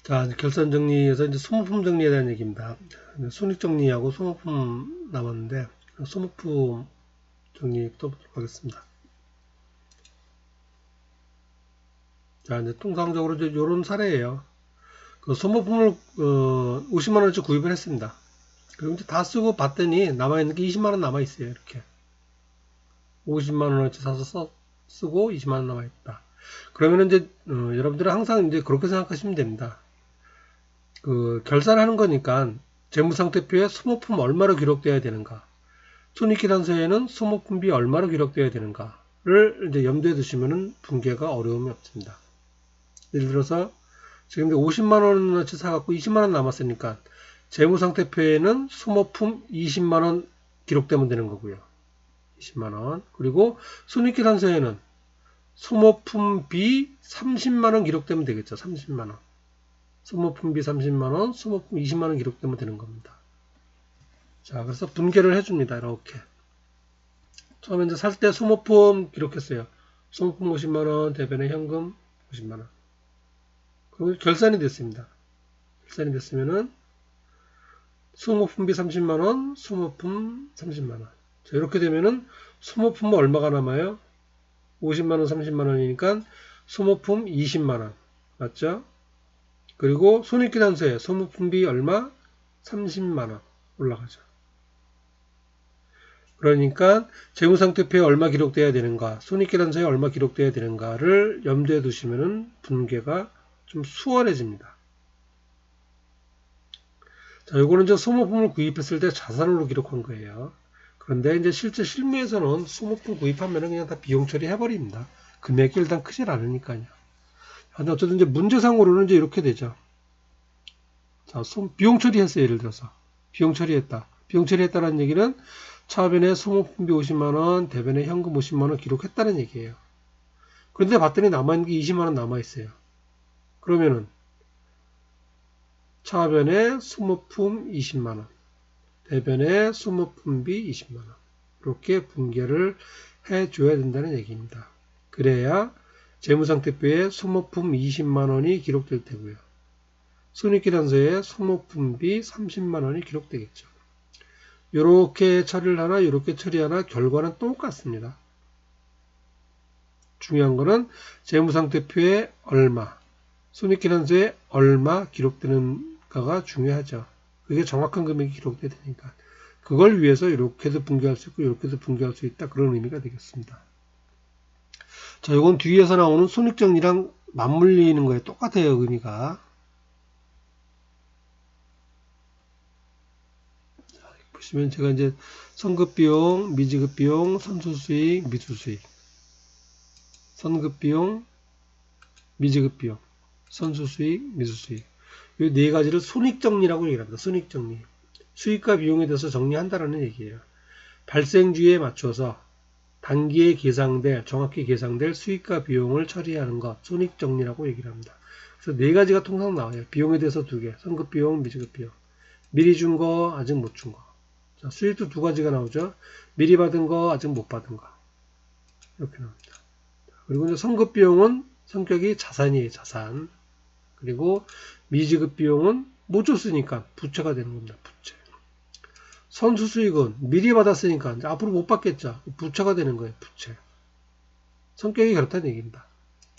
자, 이제 결산 정리에서 이제 소모품 정리에 대한 얘기입니다. 손익 정리하고 소모품 남았는데, 소모품 정리 또 보도록 하겠습니다. 자, 이제 통상적으로 이제 요런 사례예요. 그 소모품을 50만원어치 구입을 했습니다. 그리고 이제 다 쓰고 봤더니 남아있는 게 20만원 남아있어요. 이렇게 50만원어치 사서 쓰고 20만원 남아있다. 그러면 이제 여러분들은 항상 이제 그렇게 생각하시면 됩니다. 그 결산하는 거니까 재무상태표에 소모품 얼마로 기록되어야 되는가, 손익계산서에는 소모품비 얼마로 기록되어야 되는가를 이제 염두에 두시면은 분계가 어려움이 없습니다. 예를 들어서 지금 50만 원어치 사갖고 20만 원 남았으니까 재무상태표에는 소모품 20만 원 기록되면 되는 거고요. 20만 원. 그리고 손익계산서에는 소모품비 30만 원 기록되면 되겠죠. 30만 원. 소모품비 30만원, 소모품 20만원 기록되면 되는 겁니다. 자, 그래서 분계를 해줍니다. 이렇게. 처음에 이제 살 때 소모품 기록했어요. 소모품 50만원, 대변에 현금 50만원. 그리고 결산이 됐습니다. 결산이 됐으면은, 소모품비 30만원, 소모품 30만원. 자, 이렇게 되면은, 소모품은 얼마가 남아요? 50만원, 30만원이니까, 소모품 20만원. 맞죠? 그리고 손익계산서에 소모품비 얼마? 30만원 올라가죠. 그러니까 재무상태표에 얼마 기록돼야 되는가, 손익계산서에 얼마 기록돼야 되는가를 염두에 두시면 분계가 좀 수월해집니다. 자, 요거는 이제 소모품을 구입했을 때 자산으로 기록한 거예요. 그런데 이제 실제 실무에서는 소모품 구입하면 그냥 다 비용 처리해버립니다. 금액이 일단 크질 않으니까요. 근데 어쨌든 이제 문제상으로는 이제 이렇게 되죠. 자, 비용 처리했어요. 예를 들어서. 비용 처리했다. 비용 처리했다는 얘기는 차변에 소모품비 50만원, 대변에 현금 50만원 기록했다는 얘기예요. 그런데 봤더니 남아있는 게 20만원 남아있어요. 그러면은 차변에 소모품 20만원, 대변에 소모품비 20만원. 이렇게 분계를 해줘야 된다는 얘기입니다. 그래야 재무상태표에 소모품 20만원이 기록될 테고요. 손익계산서에 소모품비 30만원이 기록되겠죠. 이렇게 처리를 하나, 이렇게 처리하나 결과는 똑같습니다. 중요한 거는 재무상태표에 얼마, 손익계산서에 얼마 기록되는가가 중요하죠. 그게 정확한 금액이 기록돼야 되니까. 그걸 위해서 이렇게도 분개할 수 있고 이렇게도 분개할 수 있다. 그런 의미가 되겠습니다. 자, 이건 뒤에서 나오는 손익정리랑 맞물리는 거에 똑같아요. 의미가. 보시면 제가 이제 선급비용, 미지급비용, 선수수익, 미수수익, 선급비용, 미지급비용, 선수수익, 미수수익, 이 네 가지를 손익정리라고 얘기합니다. 손익정리. 수익과 비용에 대해서 정리한다는 얘기예요. 발생주에 맞춰서 단기에 정확히 계상될 수익과 비용을 처리하는 것, 손익정리라고 얘기를 합니다. 그래서 네 가지가 통상 나와요. 비용에 대해서 두 개, 선급비용, 미지급비용. 미리 준 거, 아직 못 준 거. 자, 수익도 두 가지가 나오죠. 미리 받은 거, 아직 못 받은 거. 이렇게 나옵니다. 그리고 이제 선급비용은 성격이 자산이에요, 자산. 그리고 미지급비용은 못 줬으니까 부채가 되는 겁니다, 부채. 선수수익은 미리 받았으니까 이제 앞으로 못 받겠죠. 부채가 되는 거예요, 부채. 성격이 그렇다는 얘기입니다.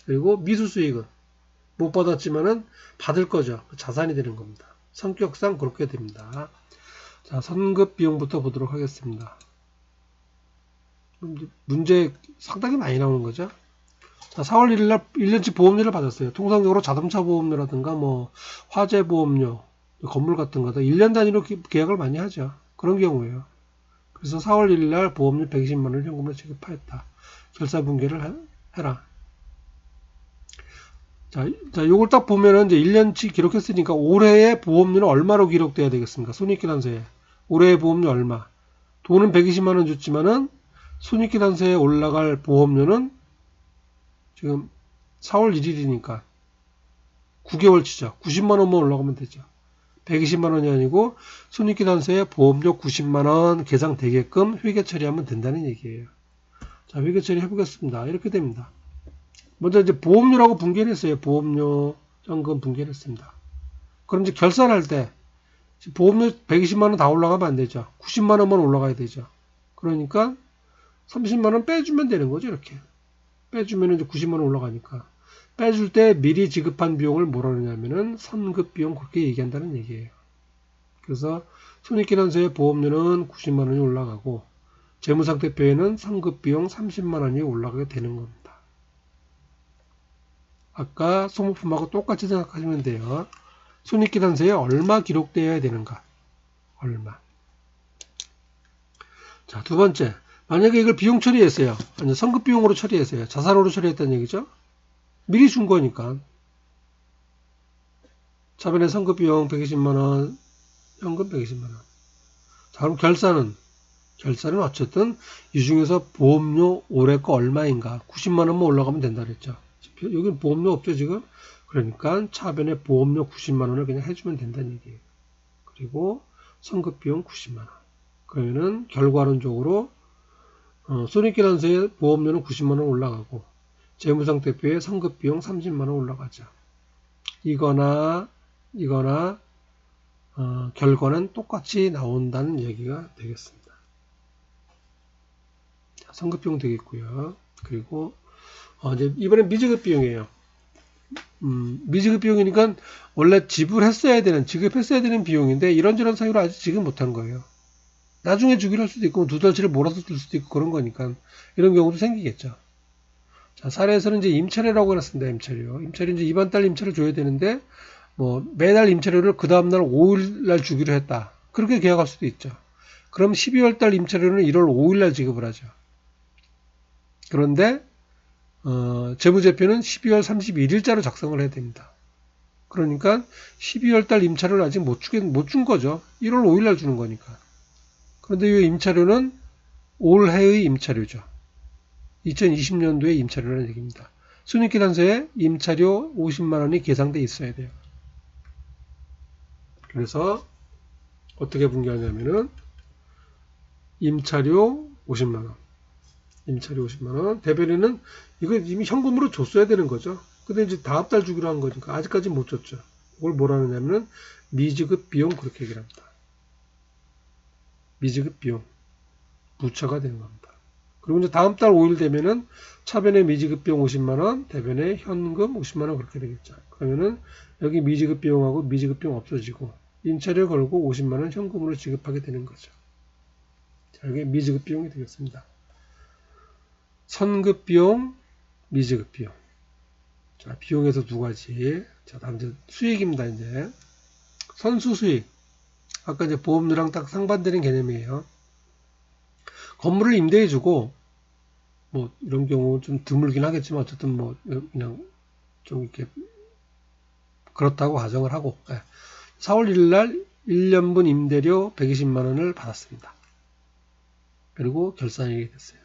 그리고 미수수익은 못 받았지만은 받을 거죠. 자산이 되는 겁니다. 성격상 그렇게 됩니다. 자, 선급비용부터 보도록 하겠습니다. 문제 상당히 많이 나오는 거죠. 자, 4월 1일날 1년치 보험료를 받았어요. 통상적으로 자동차 보험료라든가 뭐 화재 보험료, 건물 같은 거다 1년 단위로 계약을 많이 하죠. 그런 경우에요. 그래서 4월 1일날 보험료 120만원을 현금으로 지급하였다. 결사분계를 해라. 자, 요걸 딱 보면은 이제 1년치 기록했으니까 올해의 보험료는 얼마로 기록돼야 되겠습니까? 손익계산서에. 올해의 보험료 얼마? 돈은 120만원 줬지만은 손익계산서에 올라갈 보험료는 지금 4월 1일이니까 9개월치죠. 90만원만 올라가면 되죠. 120만원이 아니고 손익계산서에 보험료 90만원 계상되게끔 회계 처리하면 된다는 얘기예요. 자, 회계 처리 해보겠습니다. 이렇게 됩니다. 먼저 이제 보험료라고 분개를 했어요. 보험료, 현금 분개를 했습니다. 그럼 이제 결산할 때 보험료 120만원 다 올라가면 안 되죠. 90만원만 올라가야 되죠. 그러니까 30만원 빼주면 되는 거죠. 이렇게. 빼주면 이제 90만원 올라가니까. 빼줄 때 미리 지급한 비용을 뭐라 그러냐면은 선급비용 그렇게 얘기한다는 얘기예요. 그래서 손익계산서의 보험료는 90만원이 올라가고 재무상태표에는 선급비용 30만원이 올라가게 되는 겁니다. 아까 소모품하고 똑같이 생각하시면 돼요. 손익계산서에 얼마 기록되어야 되는가? 얼마. 자, 두 번째. 만약에 이걸 비용 처리했어요. 아니, 선급비용으로 처리했어요. 자산으로 처리했다는 얘기죠. 미리 준 거니까. 차변에 선급비용 120만원, 현금 120만원. 자, 그럼 결산은 어쨌든 이 중에서 보험료 올해 거 얼마인가? 90만원만 올라가면 된다 그랬죠. 여기는 보험료 없죠, 지금? 그러니까 차변에 보험료 90만원을 그냥 해주면 된다는 얘기예요. 그리고 선급비용 90만원. 그러면은 결과론적으로 손익계산서에 보험료는 90만원 올라가고 재무상태표에 선급비용 30만원 올라가죠. 이거나 결과는 똑같이 나온다는 얘기가 되겠습니다. 자, 선급비용 되겠고요. 그리고 이제 이번엔 미지급 비용이에요. 미지급 비용이니까 원래 지급했어야 되는 비용인데 이런저런 사유로 아직 지급 못한 거예요. 나중에 주기로 할 수도 있고 두 달치를 몰아서 줄 수도 있고 그런 거니까 이런 경우도 생기겠죠. 자, 사례에서는 이제 임차료라고 해놨습니다. 임차료 이제 이번 달 임차료 줘야 되는데 뭐 매달 임차료를 그 다음날 5일날 주기로 했다. 그렇게 계약할 수도 있죠. 그럼 12월 달 임차료는 1월 5일날 지급을 하죠. 그런데 재무제표는 12월 31일자로 작성을 해야 됩니다. 그러니까 12월 달 임차료를 아직 못 준 거죠. 1월 5일날 주는 거니까. 그런데 이 임차료는 올해의 임차료죠. 2020년도의 임차료라는 얘기입니다. 손익계산서에 임차료 50만원이 계상돼 있어야 돼요. 그래서 어떻게 분류하냐면은 임차료 50만원 대변인은 이거 이미 현금으로 줬어야 되는 거죠. 근데 이제 다음 달 주기로 한 거니까 아직까지 못 줬죠. 이걸 뭐라 하느냐면은 미지급 비용 그렇게 얘기를 합니다. 미지급 비용 부처가 되는 겁니다. 그리고 이제 다음 달 5일 되면은 차변에 미지급 비용 50만원, 대변에 현금 50만원 그렇게 되겠죠. 그러면은 여기 미지급 비용하고 미지급 비용 없어지고 임차료 걸고 50만원 현금으로 지급하게 되는 거죠. 자, 이게 미지급 비용이 되겠습니다. 선급 비용, 미지급 비용. 자, 비용에서 두 가지. 자, 다음 이제 수익입니다. 이제 선수 수익. 아까 이제 보험료랑 딱 상반되는 개념이에요. 건물을 임대해주고 뭐 이런 경우 좀 드물긴 하겠지만 어쨌든 뭐 그냥 좀 이렇게 그렇다고 가정을 하고 4월 1일 날 1년분 임대료 120만원을 받았습니다. 그리고 결산이 됐어요.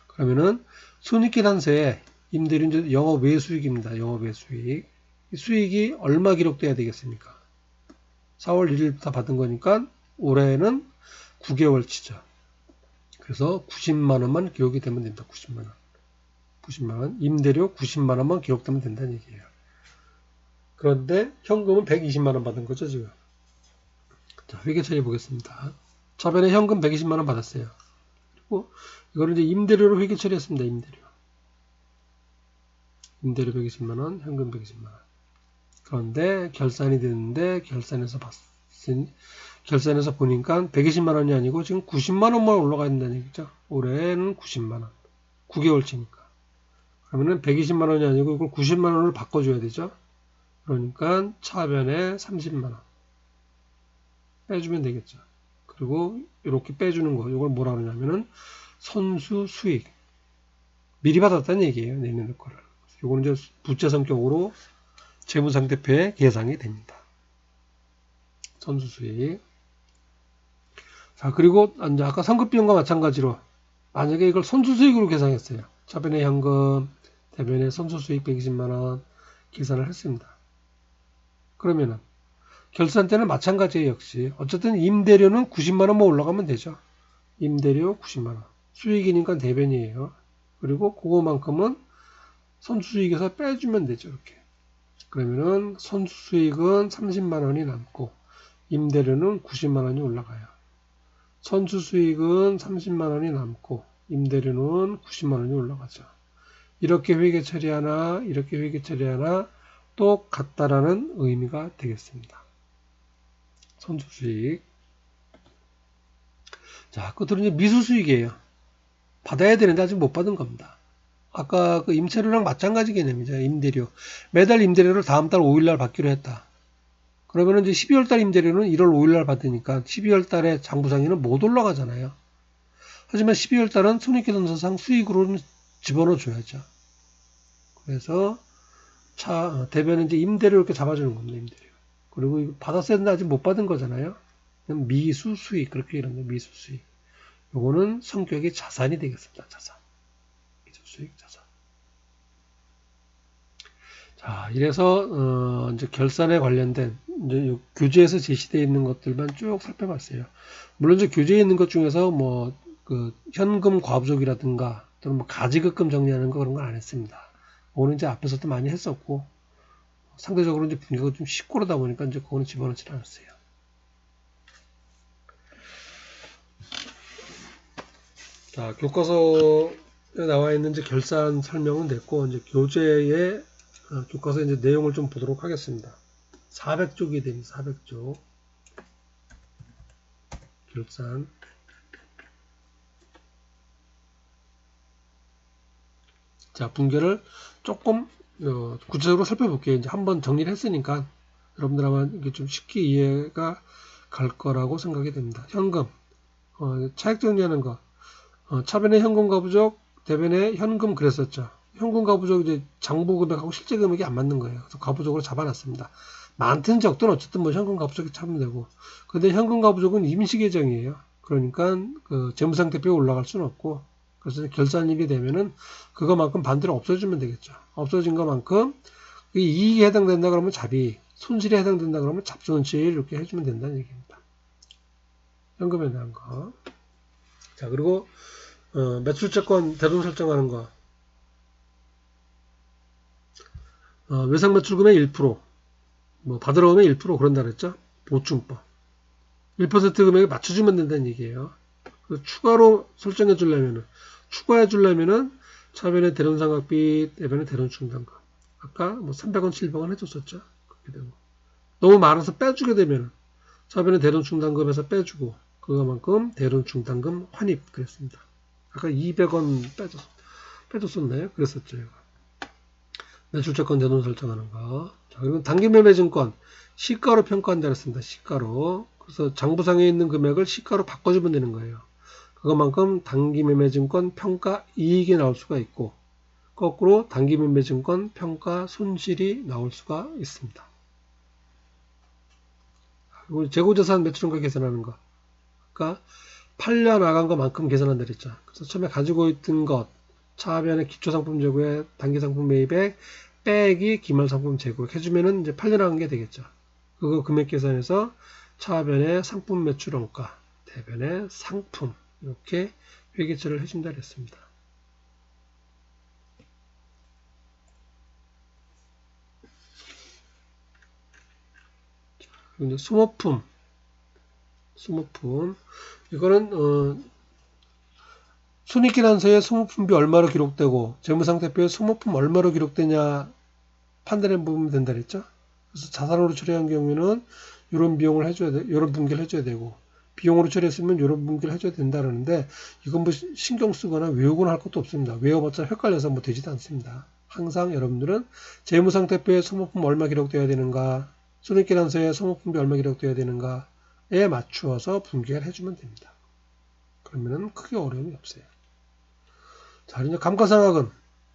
그러면은 손익계산서에 임대료 이제 영업외 수익입니다. 영업외 수익. 이 수익이 얼마 기록돼야 되겠습니까? 4월 1일부터 받은 거니까 올해는 9개월치죠. 그래서 90만원만 기록이 되면 됩니다. 90만원. 임대료 90만원만 기록되면 된다는 얘기예요. 그런데 현금은 120만원 받은 거죠, 지금. 자, 회계 처리해 보겠습니다. 저번에 현금 120만원 받았어요. 그리고 이거를 이제 임대료로 회계 처리했습니다. 임대료 120만원, 현금 120만원. 그런데 결산이 됐는데 결산해서 보니까 120만원이 아니고 지금 90만원만 올라가야 된다는 얘기죠. 올해는 90만원. 9개월치니까. 그러면은 120만원이 아니고 이걸 90만원을 바꿔줘야 되죠. 그러니까 차변에 30만원. 빼주면 되겠죠. 그리고 이렇게 빼주는 거. 이걸 뭐라 그러냐면은 선수 수익. 미리 받았다는 얘기예요. 내년도 거를. 이거는 이제 부채 성격으로 재무상태표에 계상이 됩니다. 선수 수익. 자, 그리고 이제 아까 선급비용과 마찬가지로 만약에 이걸 선수수익으로 계산했어요. 차변에 현금, 대변에 선수수익 120만원 계산을 했습니다. 그러면은 결산 때는 마찬가지예요. 역시 어쨌든 임대료는 90만원만 올라가면 되죠. 임대료 90만원. 수익이니까 대변이에요. 그리고 그거만큼은 선수수익에서 빼주면 되죠. 이렇게. 그러면은 선수 수익은 30만 원이 남고 임대료는 90만 원이 올라가요. 선수 수익은 30만 원이 남고 임대료는 90만 원이 올라가죠. 이렇게 회계 처리하나 이렇게 회계 처리하나 똑같다라는 의미가 되겠습니다. 선수 수익. 자, 끝으로 이제 미수 수익이에요. 받아야 되는데 아직 못 받은 겁니다. 아까 그 임차료랑 마찬가지 개념이죠. 임대료. 매달 임대료를 다음 달 5일날 받기로 했다. 그러면 이제 12월 달 임대료는 1월 5일날 받으니까 12월 달에 장부상에는 못 올라가잖아요. 하지만 12월 달은 손익계산서상 수익으로는 집어넣어 줘야죠. 그래서 대변은 이제 임대료 이렇게 잡아주는 겁니다. 임대료. 그리고 이거 받았어야 되는데 아직 못 받은 거잖아요. 미수 수익 그렇게 이런 거 미수 수익. 요거는 성격이 자산이 되겠습니다. 자산. 미수 수익 자산. 자, 이래서 이제 결산에 관련된 이제 교재에서 제시되어 있는 것들만 쭉 살펴봤어요. 물론 이제 교재에 있는 것 중에서 뭐 그 현금 과부족이라든가 또는 뭐 가지급금 정리하는 거 그런 건 안 했습니다. 그거는 이제 앞에서도 많이 했었고 상대적으로 이제 분류가 좀 쉽고 그러다 보니까 이제 그거는 집어넣지 않았어요. 자, 교과서에 나와 있는 이제 결산 설명은 됐고 이제 교재의 교과서 이제 내용을 좀 보도록 하겠습니다. 400쪽이 됩니다. 400쪽. 결산. 자, 분계를 조금 구체적으로 살펴볼게요. 이제 한번 정리를 했으니까 여러분들 아마 이게 좀 쉽게 이해가 갈 거라고 생각이 됩니다. 현금, 차액 정리하는 거, 차변에 현금 가부족, 대변에 현금 그랬었죠. 현금 가부족 이제 장부 금액하고 실제 금액이 안 맞는 거예요. 그래서 가부족으로 잡아놨습니다. 많든 적든 어쨌든 뭐 현금 가부족이 차면 되고. 근데 현금 가부족은 임시 계정이에요. 그러니까 그 재무상태표에 올라갈 수는 없고. 그래서 결산일이 되면은 그거만큼 반대로 없어지면 되겠죠. 없어진 것만큼 이익에 해당된다 그러면 잡이, 손실에 해당된다 그러면 잡손실 이렇게 해주면 된다는 얘기입니다. 현금에 대한 거. 자, 그리고 매출채권 대손 설정하는 거. 외상 매출금의 1%, 뭐 받으러 오면 1% 그런다 그랬죠. 보충법. 1% 금액에 맞춰주면 된다는 얘기예요. 추가로 설정해 주려면은 추가해 주려면은 차변의 대론상각비, 대변의 대론충당금. 아까 뭐 300원, 700원 해줬었죠. 그렇게 되고. 너무 많아서 빼주게 되면 차변의 대론충당금에서 빼주고 그거만큼 대론충당금 환입 그랬습니다. 아까 200원 빼줬었나요? 그랬었죠. 매출채권 대론 설정하는 거. 자, 그리고 단기매매증권 시가로 평가한다 그랬습니다. 시가로. 그래서 장부상에 있는 금액을 시가로 바꿔주면 되는 거예요. 그것만큼 단기매매증권 평가 이익이 나올 수가 있고 거꾸로 단기매매증권 평가 손실이 나올 수가 있습니다. 그리고 재고자산 매출원가 계산하는 거. 그러니까 팔려 나간 것만큼 계산한다 그랬죠. 그래서 처음에 가지고 있던 것 차변의 기초상품 재고에 단기상품 매입액 빼기 기말상품 재고액 해주면은 이제 팔려 나간 게 되겠죠. 그거 금액 계산해서 차변의 상품 매출원가, 대변의 상품 이렇게 회계처리를 해준다 그랬습니다. 그리고 이제 소모품 이거는 손익계산서에 소모품비 얼마로 기록되고 재무상태표에 소모품 얼마로 기록되냐 판단해 보면 된다 그랬죠. 그래서 자산으로 처리한 경우에는 이런 비용을 해줘야 돼, 이런 분기를 해줘야 되고 비용으로 처리했으면 이런 분기를 해줘야 된다 그러는데 이건 뭐 신경 쓰거나 외우거나 할 것도 없습니다. 외워봤자 헷갈려서 뭐 되지도 않습니다. 항상 여러분들은 재무상태표에 소모품 얼마 기록되어야 되는가, 손익계산서에 소모품비 얼마 기록되어야 되는가에 맞추어서 분기를 해주면 됩니다. 그러면은 크게 어려움이 없어요. 자, 이제 감가상각은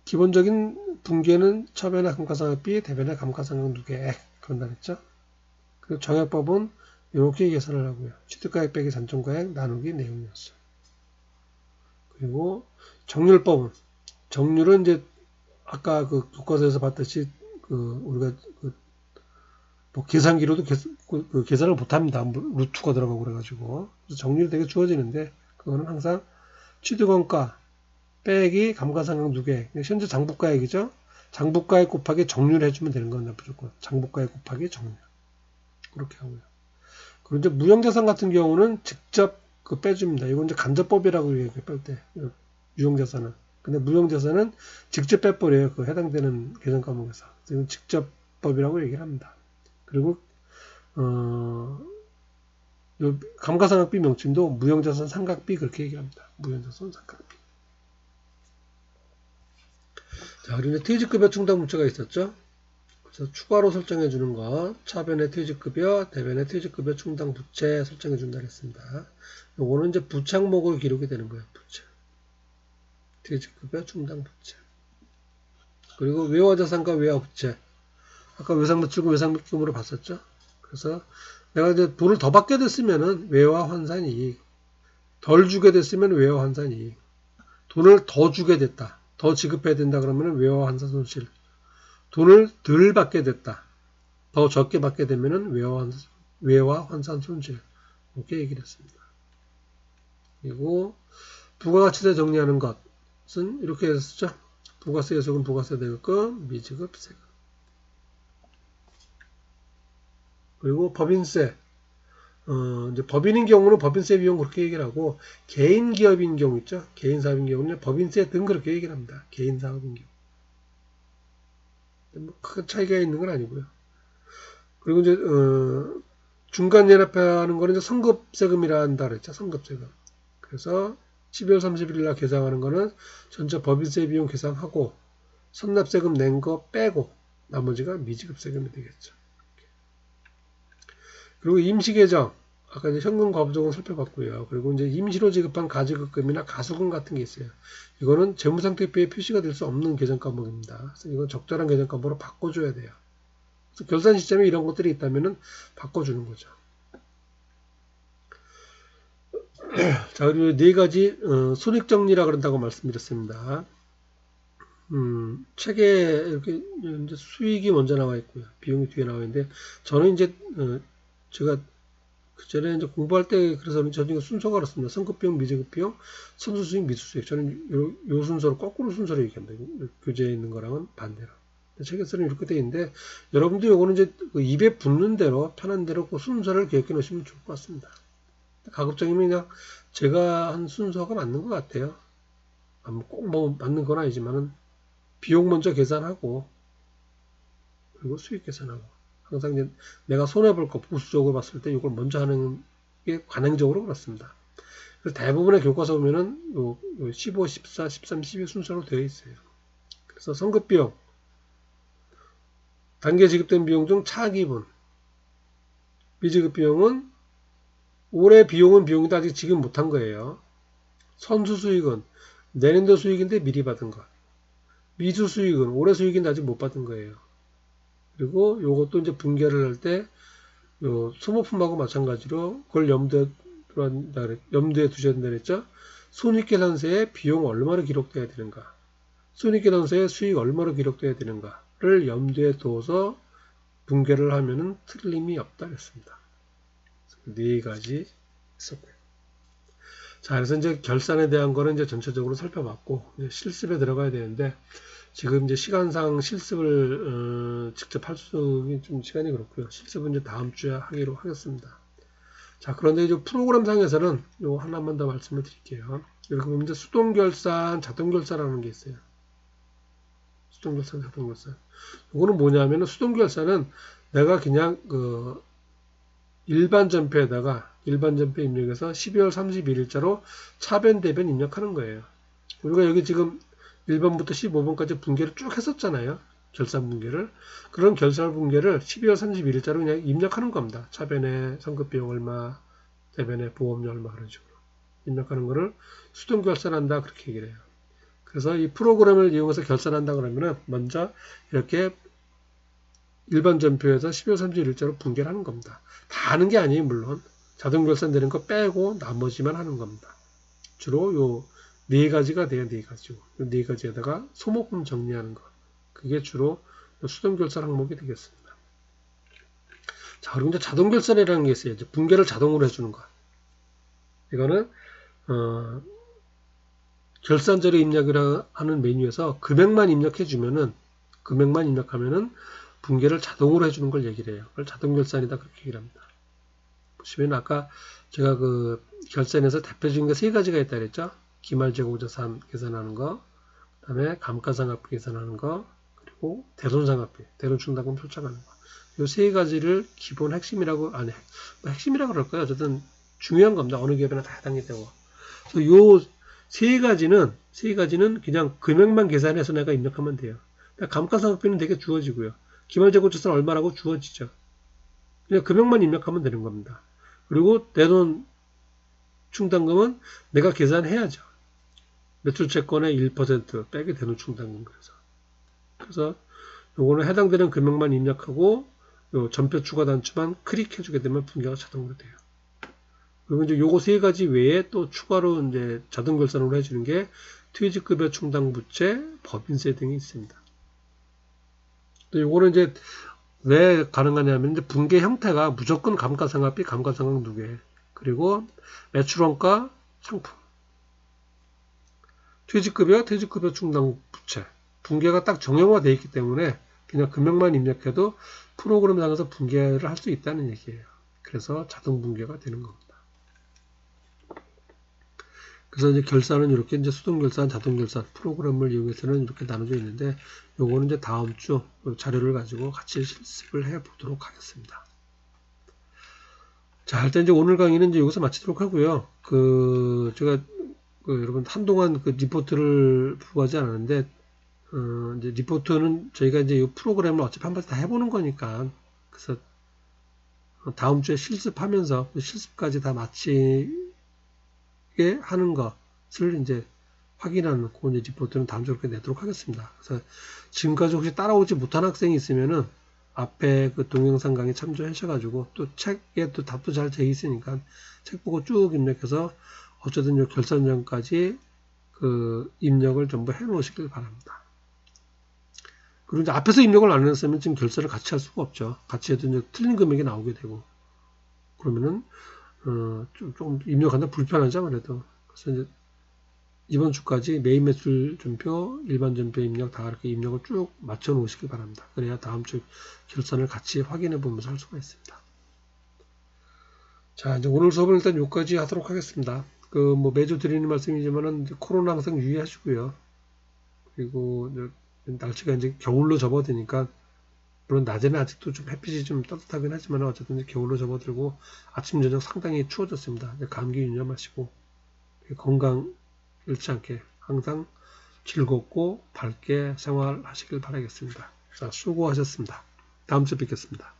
기본적인 분기에는 처변의 감가상각비, 대변의 감가상각 누계액 그런다 그랬죠. 그리고 정액법은 이렇게 계산을 하고요. 취득가액 빼기 잔존가액 나누기 내용이었어요. 그리고 정률법은 정률은 이제 아까 그 교과서에서 봤듯이 우리가 뭐 계산기로도 계산을 못합니다. 루트가 들어가고 그래가지고 그래서 정률이 되게 주어지는데 그거는 항상 취득원가 빼기 감가상각 누계액 현재 장부가액이죠. 장부가액 곱하기 정률 해주면 되는 겁니다. 무조건. 장부가액 곱하기 정률. 그렇게 하고요. 그리고 이제 무형자산 같은 경우는 직접 그 빼줍니다. 이건 이제 간접법이라고 얘기해요. 뺄 때. 유형자산은. 근데 무형자산은 직접 빼버려요. 그 해당되는 계정 과목에서. 이건 직접법이라고 얘기를 합니다. 그리고 요 감가상각비 명칭도 무형자산 상각비 그렇게 얘기합니다. 무형자산 상각비. 자, 그리고 퇴직급여 충당 부채가 있었죠. 그래서 추가로 설정해 주는 거, 차변의 퇴직급여, 대변의 퇴직급여 충당 부채 설정해 준다 그랬습니다. 요거는 이제 부채 항목으로 기록이 되는 거예요. 부채. 퇴직급여 충당 부채. 그리고 외화자산과 외화부채. 아까 외상노출금, 외상입금으로 봤었죠. 그래서 내가 이제 돈을 더 받게 됐으면은 외화 환산 이익, 덜 주게 됐으면 외화 환산 이익, 돈을 더 주게 됐다, 더 지급해야 된다 그러면은 외화 환산 손실, 돈을 덜 받게 됐다, 더 적게 받게 되면은 외화 환산 손실 이렇게 얘기를 했습니다. 그리고 부가가치세 정리하는 것은 이렇게 했었죠. 부가세 예속은 부가세 대금, 미지급 세금. 그리고 법인세. 이제 법인인 경우는 법인세 비용 그렇게 얘기를 하고, 개인 기업인 경우 있죠. 개인 사업인 경우는 법인세 등 그렇게 얘기를 합니다. 개인 사업인 경우. 뭐 큰 차이가 있는 건 아니고요. 그리고 이제, 중간 연합하는 거는 이제 성급세금이라 한다 그랬죠. 성급세금. 그래서 12월 31일 날 계상하는 거는 전체 법인세 비용 계상하고, 선납세금 낸 거 빼고, 나머지가 미지급세금이 되겠죠. 그리고 임시계정, 아까 이제 현금 과부족은 살펴봤고요. 그리고 이제 임시로 지급한 가지급금이나 가수금 같은 게 있어요. 이거는 재무상태표에 표시가 될 수 없는 계정 과목입니다. 그래서 이건 적절한 계정 과목으로 바꿔줘야 돼요. 그래서 결산 시점에 이런 것들이 있다면은 바꿔주는 거죠. 자, 그리고 네 가지 손익정리라 그런다고 말씀드렸습니다. 책에 이렇게 이제 수익이 먼저 나와 있고요. 비용이 뒤에 나와 있는데 저는 이제 제가 그 전에 이제 공부할 때 그래서 저는 순서가 그렇습니다. 선급비용, 미지급비용, 선수수익, 미수수익. 저는 요 순서로 거꾸로 순서로 얘기합니다. 교재에 있는 거랑은 반대로. 책에서는 이렇게 되어 있는데 여러분도 요거는 이제 그 입에 붙는 대로 편한 대로 그 순서를 기억해 놓으시면 좋을 것 같습니다. 가급적이면 그냥 제가 한 순서가 맞는 것 같아요. 꼭 뭐 맞는 건 아니지만은 비용 먼저 계산하고 그리고 수익 계산하고 항상 이제 내가 손해볼 거 보수적으로 봤을 때 이걸 먼저 하는 게 관행적으로 그렇습니다. 그래서 대부분의 교과서 보면은 요 15, 14, 13, 12 순서로 되어 있어요. 그래서 선급비용, 단계 지급된 비용 중 차기분, 미지급 비용은 올해 비용은 비용이다 아직 지급 못한 거예요. 선수수익은 내년도 수익인데 미리 받은 것. 미수수익은 올해 수익인데 아직 못 받은 거예요. 그리고 요것도 이제 분개를 할 때 소모품하고 마찬가지로 그걸 염두에 두셔야 된다 그랬죠. 손익계산서에 비용 얼마로 기록돼야 되는가, 손익계산서에 수익 얼마로 기록돼야 되는가를 염두에 둬서 분개를 하면은 틀림이 없다 그랬습니다. 네 가지 있었고요. 자, 그래서 이제 결산에 대한 거는 이제 전체적으로 살펴봤고 이제 실습에 들어가야 되는데 지금 이제 시간상 실습을 직접 할 수는 좀 시간이 그렇고요. 실습은 이제 다음 주에 하기로 하겠습니다. 자, 그런데 이제 프로그램 상에서는 요 하나만 더 말씀을 드릴게요. 이렇게 보면 이제 수동결산, 자동결산이라는 게 있어요. 수동결산, 자동결산. 이거는 뭐냐면은 수동결산은 내가 그냥 그 일반 전표에다가 일반 전표 입력해서 12월 31일자로 차변 대변 입력하는 거예요. 우리가 여기 지금 1번부터 15번까지 분개를 쭉 했었잖아요. 결산 분개를. 그런 결산 분개를 12월 31일자로 그냥 입력하는 겁니다. 차변에 선급비용 얼마, 대변에 보험료 얼마 그런 식으로 입력하는 거를 수동 결산한다 그렇게 얘기를 해요. 그래서 이 프로그램을 이용해서 결산한다 그러면은 먼저 이렇게 일반 전표에서 12월 31일자로 분개를 하는 겁니다. 다 하는 게 아니에요. 물론 자동 결산되는 거 빼고 나머지만 하는 겁니다. 주로 요 네 가지가 돼요. 네 가지고 네 가지에다가 소모품 정리하는 거, 그게 주로 수동 결산 항목이 되겠습니다. 자, 그리고 이제 자동 결산이라는 게 있어요. 이제 분개를 자동으로 해주는 거. 이거는 결산 자료 입력이라 하는 메뉴에서 금액만 입력해 주면은 금액만 입력하면은 붕괴를 자동으로 해주는 걸 얘기를 해요. 그걸 자동 결산이다 그렇게 얘기를 합니다. 보시면 아까 제가 그 결산에서 대표적인 게 세 가지가 있다 그랬죠. 기말재고자산 계산하는 거, 그다음에 감가상각비 계산하는 거, 그리고 대손상각비, 대손충당금 표창하는 거. 이 세 가지를 기본 핵심이라고, 아니, 뭐 핵심이라고 그럴까요? 어쨌든 중요한 겁니다. 어느 기업이나 다 해당이 되고. 그래서 요 세 가지는 그냥 금액만 계산해서 내가 입력하면 돼요. 그러니까 감가상각비는 되게 주어지고요. 기말재고자산 얼마라고 주어지죠. 그냥 금액만 입력하면 되는 겁니다. 그리고 대손 충당금은 내가 계산해야죠. 매출채권의 1% 빼기 대손 충당금. 그래서 요거는 해당되는 금액만 입력하고 요 전표 추가 단추만 클릭해주게 되면 붕괴가 자동으로 돼요. 그리고 이제 요거 세 가지 외에 또 추가로 이제 자동 결산으로 해주는 게 퇴직급여 충당 부채, 법인세 등이 있습니다. 또 요거는 이제 왜 가능하냐면 이제 붕괴 형태가 무조건 감가상각비, 감가상각 누계, 그리고 매출원가, 상품, 퇴직급여, 퇴직급여 충당 부채, 붕괴가 딱 정형화되어 있기 때문에 그냥 금액만 입력해도 프로그램상에서 붕괴를 할 수 있다는 얘기예요. 그래서 자동 붕괴가 되는 겁니다. 그래서 이제 결산은 이렇게 이제 수동 결산, 자동 결산 프로그램을 이용해서는 이렇게 나눠져 있는데 요거는 이제 다음 주 자료를 가지고 같이 실습을 해 보도록 하겠습니다. 자, 일단 이제 오늘 강의는 이제 여기서 마치도록 하고요. 제가 여러분 한동안 리포트를 부과하지 않았는데 이제 리포트는 저희가 이제 이 프로그램을 어차피 한 번 다 해보는 거니까 그래서 다음 주에 실습하면서 실습까지 다 마치게 하는 것을 이제 확인하는 그 리포트는 다음 주에 내도록 하겠습니다. 그래서 지금까지 혹시 따라오지 못한 학생이 있으면은 앞에 그 동영상 강의 참조하셔가지고 또 책에 또 답도 잘 돼 있으니까 책 보고 쭉 입력해서 어쨌든 요 결산 전까지 그 입력을 전부 해 놓으시길 바랍니다. 그리고 이제 앞에서 입력을 안 했으면 지금 결산을 같이 할 수가 없죠. 같이 해도 이제 틀린 금액이 나오게 되고 그러면은 좀 입력한다 불편하죠 아무래도. 그래서 이제 이번 주까지 메인 매출 전표, 일반 전표 입력 다 이렇게 입력을 쭉 맞춰 놓으시길 바랍니다. 그래야 다음 주 결산을 같이 확인해 보면서 할 수가 있습니다. 자, 이제 오늘 수업은 일단 여기까지 하도록 하겠습니다. 뭐 매주 드리는 말씀이지만은 코로나 항상 유의하시고요. 그리고 이제 날씨가 이제 겨울로 접어드니까 물론 낮에는 아직도 좀 햇빛이 좀 따뜻하긴 하지만 어쨌든 이제 겨울로 접어들고 아침 저녁 상당히 추워졌습니다. 감기 유념하시고 건강 잃지 않게 항상 즐겁고 밝게 생활하시길 바라겠습니다. 자, 수고하셨습니다. 다음 주에 뵙겠습니다.